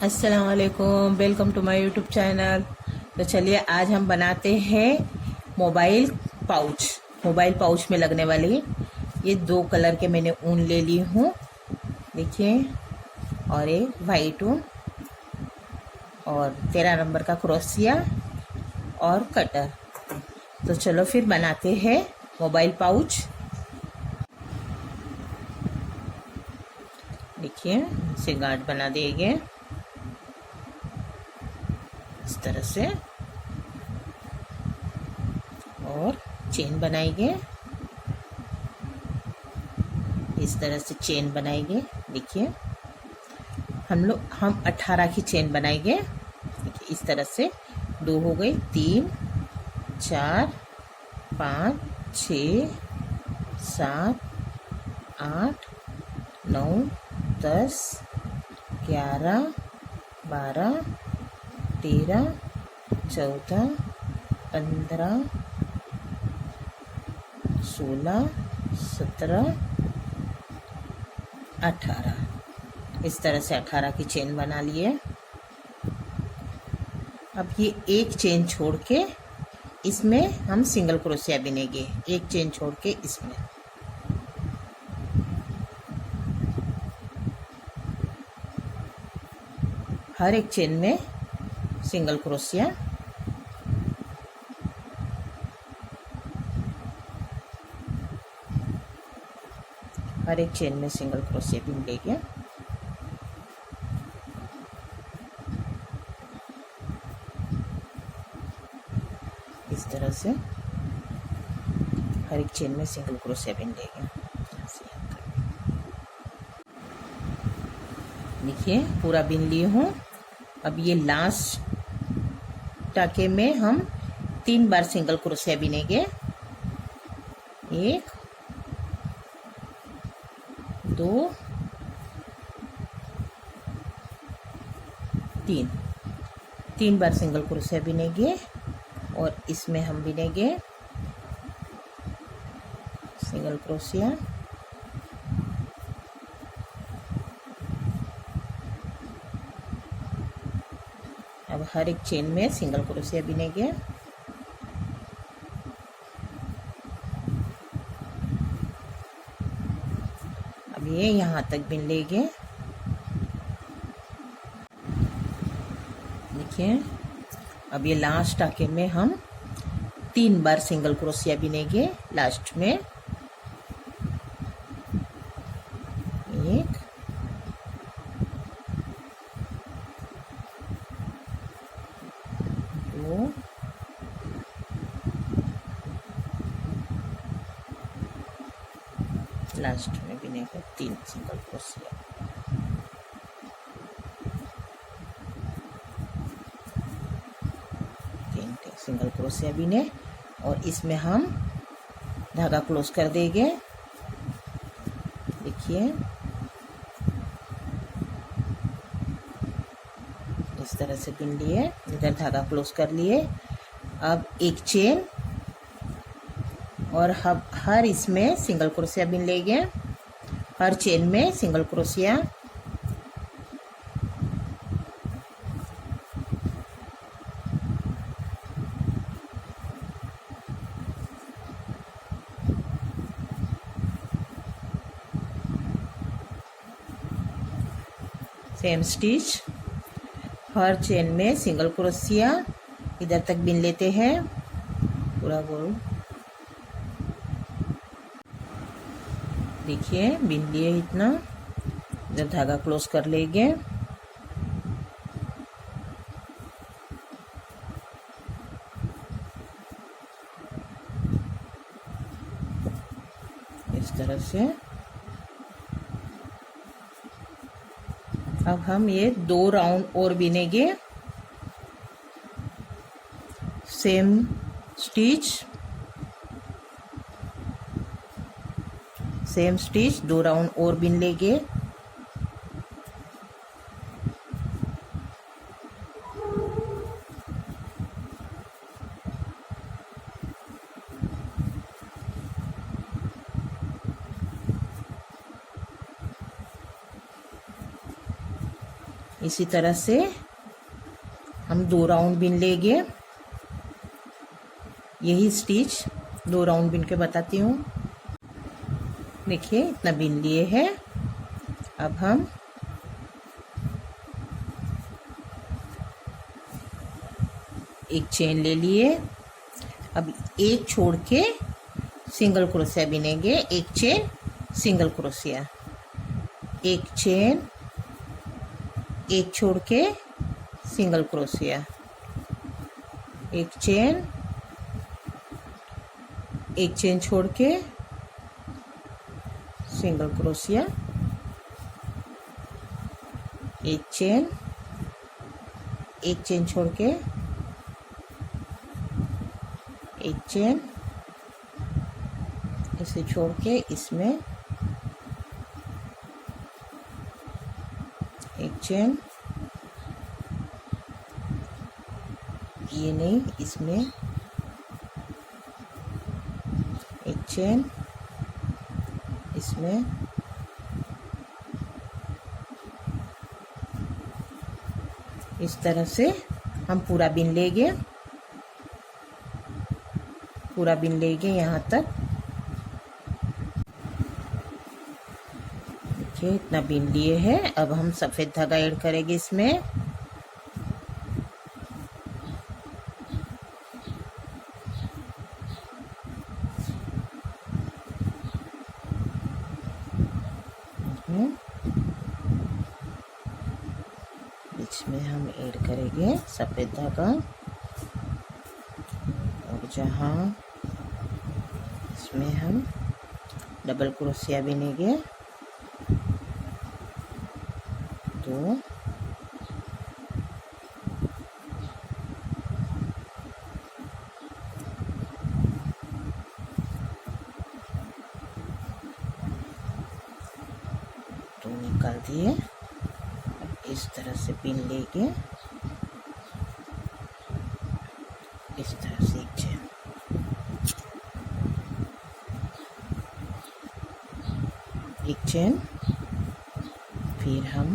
अस्सलाम वालेकुम, welcome to my YouTube channel. तो चलिए आज हम बनाते हैं मोबाइल पाउच। मोबाइल पाउच में लगने वाली ये दो कलर के मैंने ऊन ले ली हूँ, देखिए, और एक वाइट ऊन और 13 नंबर का क्रोसिया और कटर। तो चलो फिर बनाते हैं मोबाइल पाउच। देखिए, इसे गांठ बना देंगे इस तरह से और चेन बनाएंगे, इस तरह से चेन बनाएंगे। देखिए, हम 18 की चेन बनाएंगे। देखिए, इस तरह से 2 हो गई, 3 4 5 6 7 8 9 10 11 12 13 14 15 16 17 18। इस तरह से 18 की चेन बना लिए। अब ये एक चेन छोड़ के इसमें हम सिंगल क्रोशिया बिनेंगे, एक चेन छोड़ के इसमें। हर एक चेन में सिंगल क्रोशिया, हर एक चेन में सिंगल क्रोशिया बिन लेंगे। इस तरह से हर एक चेन में सिंगल क्रोशिया बिन लेंगे। देखिए, पूरा बिन ली हूँ। अब ये लास्ट टाके में हम 3 बार सिंगल क्रोशिया बिनेंगे। 1 2 3, 3 बार सिंगल क्रोशिया बिनेंगे और इसमें हम बिनेंगे सिंगल क्रोशिया। अब हर एक चेन में सिंगल क्रोशिया बिनेंगे। अब ये यहाँ तक बिन लेंगे। देखिए, अब ये लास्ट टाके में हम 3 बार सिंगल क्रोशिया बिनेंगे लास्ट में। 1 2 लास्ट में बिनेंगे 3 सिंगल क्रोशिया। सिंगल क्रोशिया बिने और इसमें हम धागा क्लोज कर देंगे। देखिए, इस तरह से बिन लिए, इधर धागा क्लोज कर लिए। अब एक चेन और हर इसमें सिंगल क्रोशिया बिन लेंगे, हर चेन में सिंगल क्रोशिया। सेम स्टिच, हर चेन में सिंगल क्रोशिया, इधर तक बिन लेते हैं पूरा गोल। देखिए, बिन लिए इतना, इधर धागा क्लोज कर लेंगे। इस तरह से अब हम ये 2 राउंड और बिनेंगे। Same stitch, same stitch, 2 round और बिन लेंगे। इसी तरह से हम 2 राउंड बीन लेंगे। यही स्टिच 2 राउंड बीन के बताती हूँ। देखिए इतना बीन लिए हैं। अब हम एक चेन ले लिए। अब एक छोड़ के सिंगल क्रोशिया बिनेंगे। एक चेन सिंगल क्रोशिया, एक चेन, एक छोड़ के सिंगल क्रोशिया, एक चेन छोड़ के सिंगल क्रोशिया, एक चेन छोड़ के एक चेन, इसे छोड़ के इसमें एक चेन, ये नहीं, इसमें एक चेन, इसमें इस तरह से हम पूरा बीन लेंगे। पूरा बीन लेंगे यहाँ तक। देखिए इतना बीन लिए हैं। अब हम सफ़ेद धागा ऐड करेंगे इसमें। बीच में हम ऐड करेंगे सफ़ेद धागा, और जहाँ इसमें हम डबल क्रोशिया बिनेंगे। तो निकाल दिए। इस तरह से पिन लेके इस तरह से एक चेन, फिर हम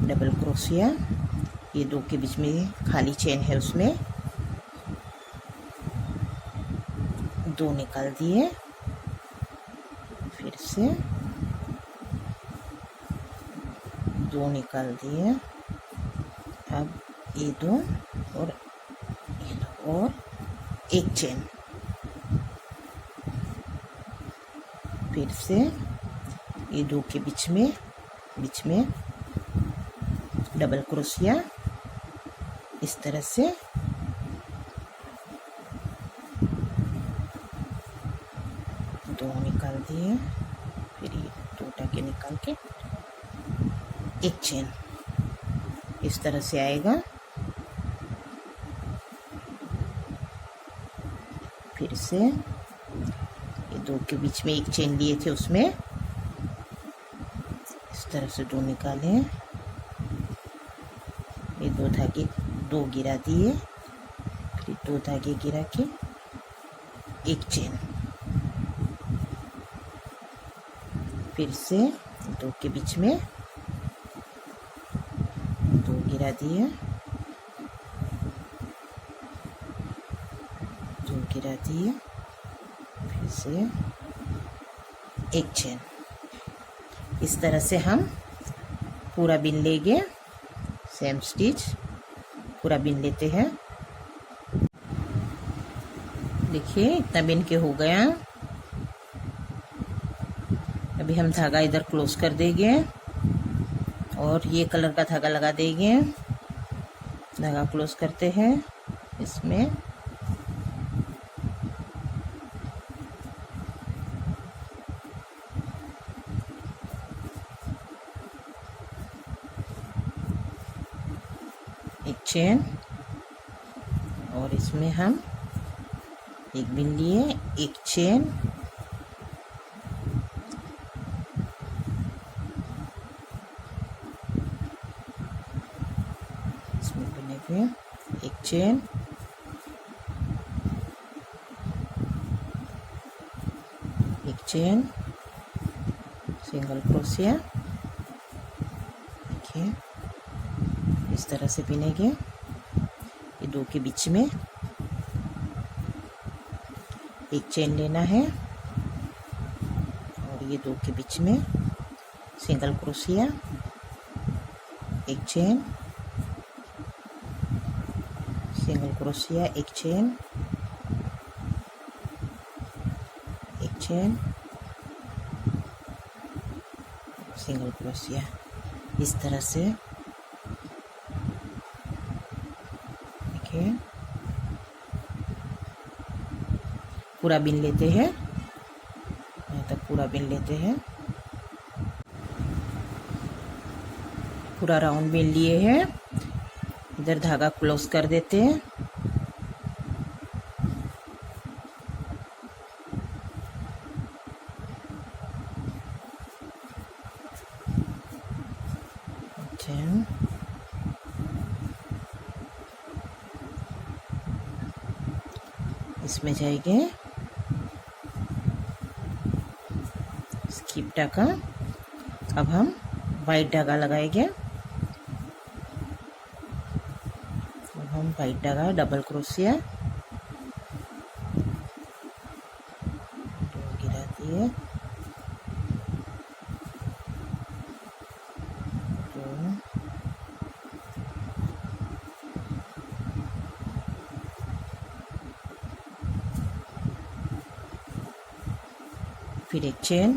डबल क्रोशिया, ये 2 के बीच में खाली चेन है उसमें 2 निकाल दिए। फिर से 2 निकाल दिए। अब ये 2 और एक चेन, फिर से ये 2 के बीच में डबल क्रोशिया, इस तरह से 2 निकाल दिए। फिर ये 2 टाके निकाल के एक चेन, इस तरह से आएगा। फिर से ये 2 के बीच में एक चेन लिए थे उसमें इस तरह से 2 निकाले। ये 2 धागे 2 गिरा दिए, फिर 2 धागे गिरा के एक चेन, फिर से 2 के बीच में 2 गिरा दिए, 2 गिरा दिए, फिर से एक चेन। इस तरह से हम पूरा बिन लेंगे। सेम स्टिच पूरा बिन लेते हैं। देखिए इतना बिन के हो गया। अभी हम धागा इधर क्लोज कर देंगे और ये कलर का धागा लगा देंगे। धागा क्लोज करते हैं इसमें। एक चेन और इसमें हम एक बिन लिए, एक चेन, इसमें बिने हुए एक चेन, एक चेन, सिंगल क्रोशिया, देखिए इस तरह से पिनेंगे। ये दो के बीच में एक चेन लेना है और ये दो के बीच में सिंगल क्रोशिया, एक चेन, सिंगल क्रोशिया, एक चेन, एक चेन, सिंगल क्रोशिया। इस तरह से देखिए पूरा बिन लेते हैं, यहाँ तक पूरा बिन लेते हैं। पूरा राउंड बिन लिए हैं, इधर धागा क्लोज कर देते हैं। इसमें जाएंगे स्किप धागा। अब हम वाइट धागा लगाएंगे। अब हम वाइट धागा डबल क्रोशिया गिरा दिए, फिर एक चेन,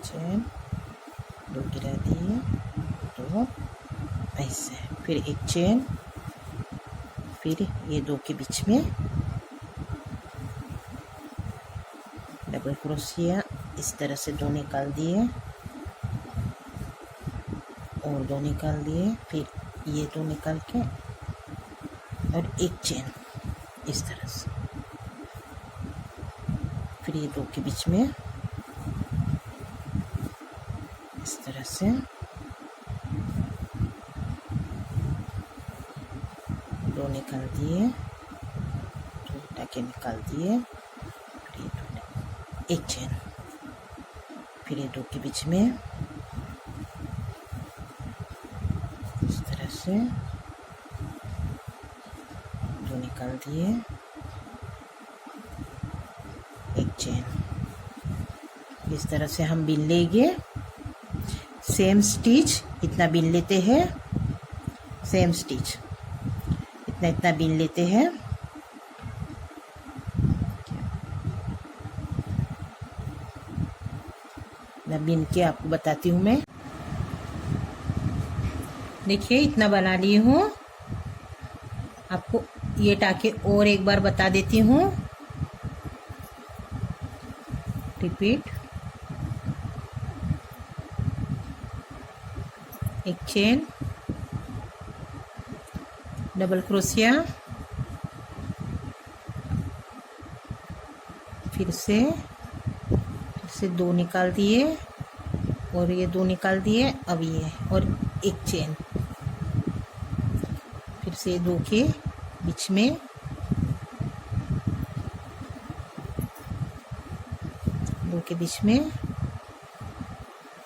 चेन, दो गिरा दिए, दो ऐसे, फिर एक चेन, फिर ये दो के बीच में डबल क्रोशिया। इस तरह से दो निकाल दिए और दो निकाल दिए, फिर ये दो निकाल के और एक चेन इस तरह से, फिर ये दो के बीच में इस तरह से दो निकाल दिए, दो टाके निकाल दिए, फिर ये दो, एक चेन, फिर ये दो के बीच में इस तरह से दो निकाल दिए, एक चेन। इस तरह से हम बिन लेंगे। सेम स्टिच इतना बिन लेते हैं, सेम स्टिच इतना इतना बिन लेते हैं। मैं बिन के आपको बताती हूँ। मैं देखिए इतना बना ली हूँ। आपको ये टाके और एक बार बता देती हूँ। रिपीट, एक चेन, डबल क्रोशिया, फिर से दो निकाल दिए और ये दो निकाल दिए। अब ये और एक चेन, फिर से दो के बीच में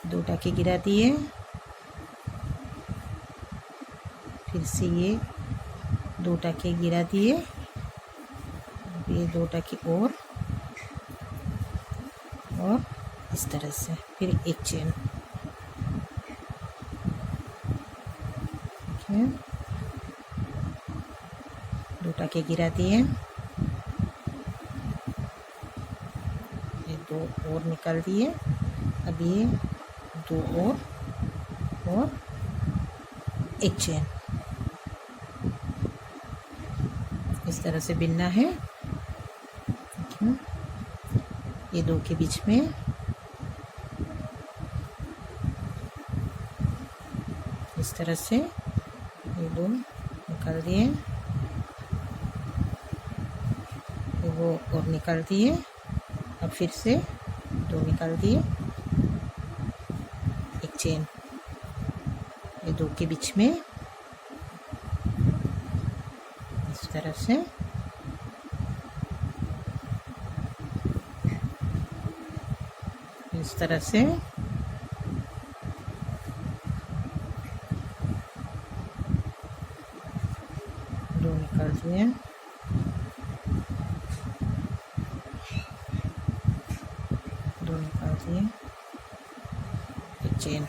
दो टाके गिरा दिए, फिर से ये दो टाके गिरा दिए, ये दो टाके और इस तरह से, फिर एक चेन, दो टाके गिरा दिए, ये दो और निकाल दिए। अब ये दो और एक चेन इस तरह से बिनना है। ये दो के बीच में इस तरह से ये दो निकाल दिए, वो और निकाल दिए। अब फिर से दो निकाल दिए, एक चेन, ये दो के बीच में इस तरह से इस तरह से दो निकाल दिए, दो निकाल दिए, एक चेन,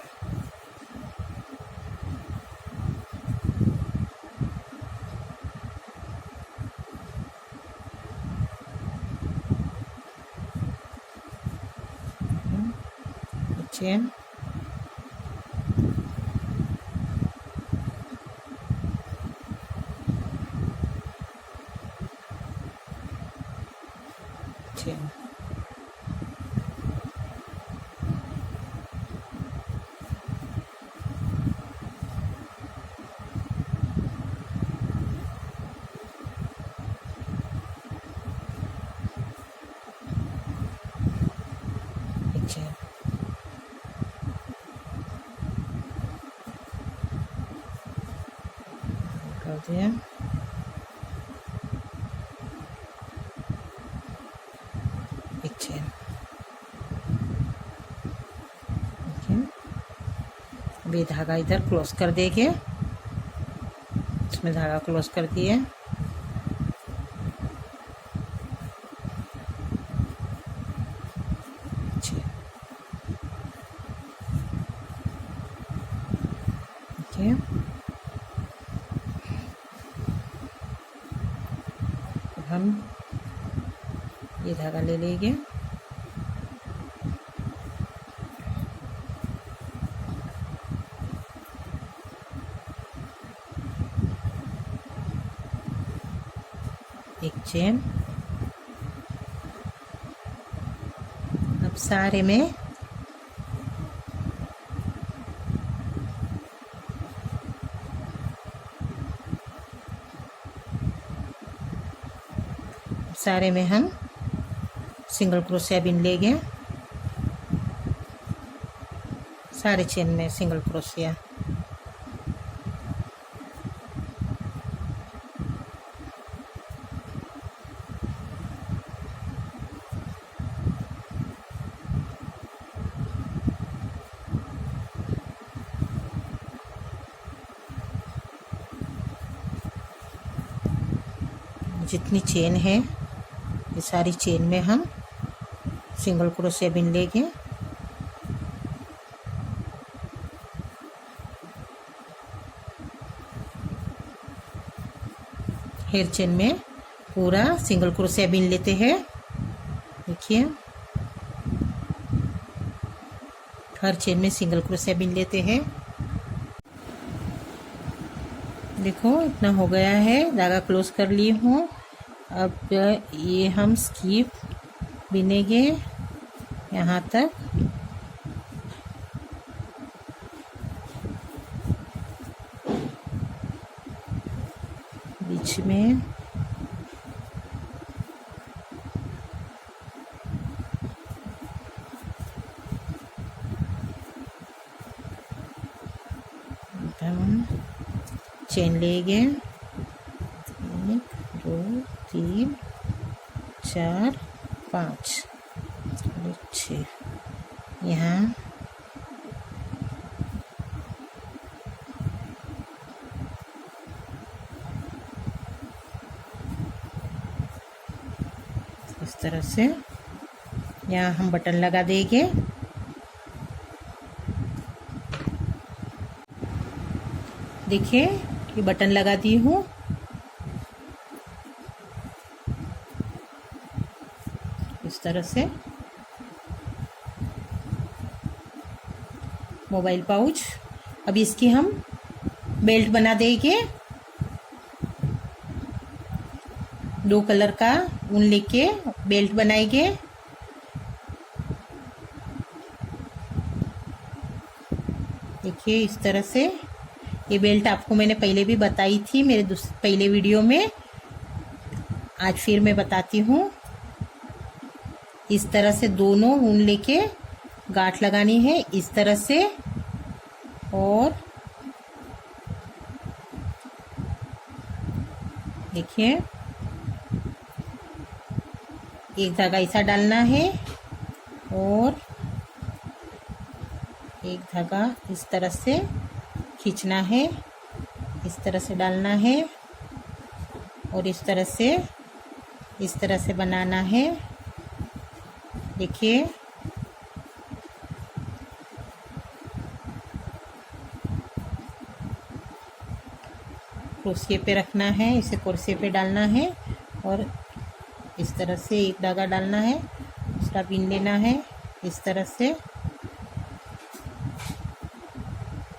चेन, चेन, एक चेन, कर दिया, एक चेन। देखिए अभी धागा इधर क्लोज कर देंगे, इसमें धागा क्लोज कर दिए, देखिए हम ये धागा ले लेंगे, एक चेन। अब सारे में हम सिंगल क्रोशिया बीन लेंगे, सारे चेन में सिंगल क्रोशिया, जितनी चेन है ये सारी चेन में हम सिंगल क्रोशिया बीन लेंगे, हेयर चेन में पूरा सिंगल क्रोशिया बीन लेते हैं। देखिए हर चेन में सिंगल क्रोशिया बीन लेते हैं। देखो इतना हो गया है, धागा क्लोज कर ली हूँ। अब ये हम स्कीप बिनेंगे यहाँ तक, बीच में हम चेन लेंगे, 1 2 3 4 5 और 6 यहाँ इस तरह से यहाँ हम बटन लगा देंगे। देखिए ये बटन लगा दी हूँ। इस तरह से मोबाइल पाउच। अब इसकी हम बेल्ट बना देंगे। 2 कलर का ऊन लेके बेल्ट बनाएंगे। देखिए इस तरह से ये बेल्ट आपको मैंने पहले भी बताई थी मेरे पहले वीडियो में, आज फिर मैं बताती हूँ। इस तरह से दोनों ऊन लेके गांठ लगानी है इस तरह से, और देखिए एक धागा ऐसा डालना है और एक धागा इस तरह से खींचना है, इस तरह से डालना है और इस तरह से बनाना है। देखिए क्रोशिया पे रखना है, इसे क्रोशिया पे डालना है और इस तरह से एक धागा डालना है, दूसरा बीन लेना है इस तरह से।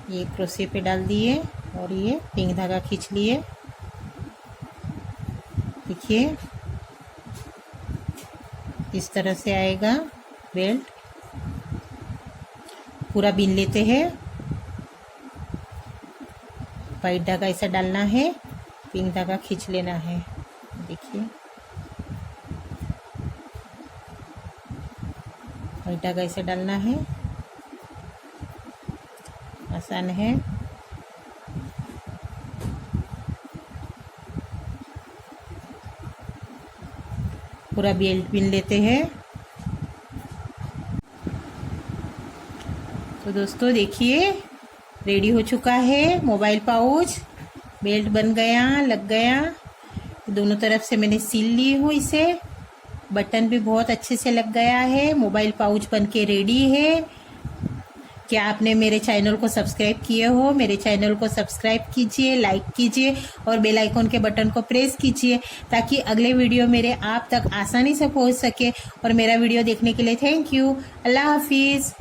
ये क्रोशिया पे डाल दिए और ये पिंक धागा खींच लिए। देखिए इस तरह से आएगा बेल्ट। पूरा बीन लेते हैं। वाइट धागा ऐसा डालना है, पिंक धागा खींच लेना है। देखिए वाइट धागा ऐसे डालना है, आसान है। पूरा बेल्ट बीन लेते हैं। तो दोस्तों देखिए रेडी हो चुका है मोबाइल पाउच। बेल्ट बन गया, लग गया। दोनों तरफ से मैंने सील ली हूँ इसे। बटन भी बहुत अच्छे से लग गया है। मोबाइल पाउच बन के रेडी है। क्या आपने मेरे चैनल को सब्सक्राइब किए हो? मेरे चैनल को सब्सक्राइब कीजिए, लाइक कीजिए और बेल आइकन के बटन को प्रेस कीजिए ताकि अगले वीडियो मेरे आप तक आसानी से पहुंच सके। और मेरा वीडियो देखने के लिए थैंक यू। अल्लाह हाफिज़।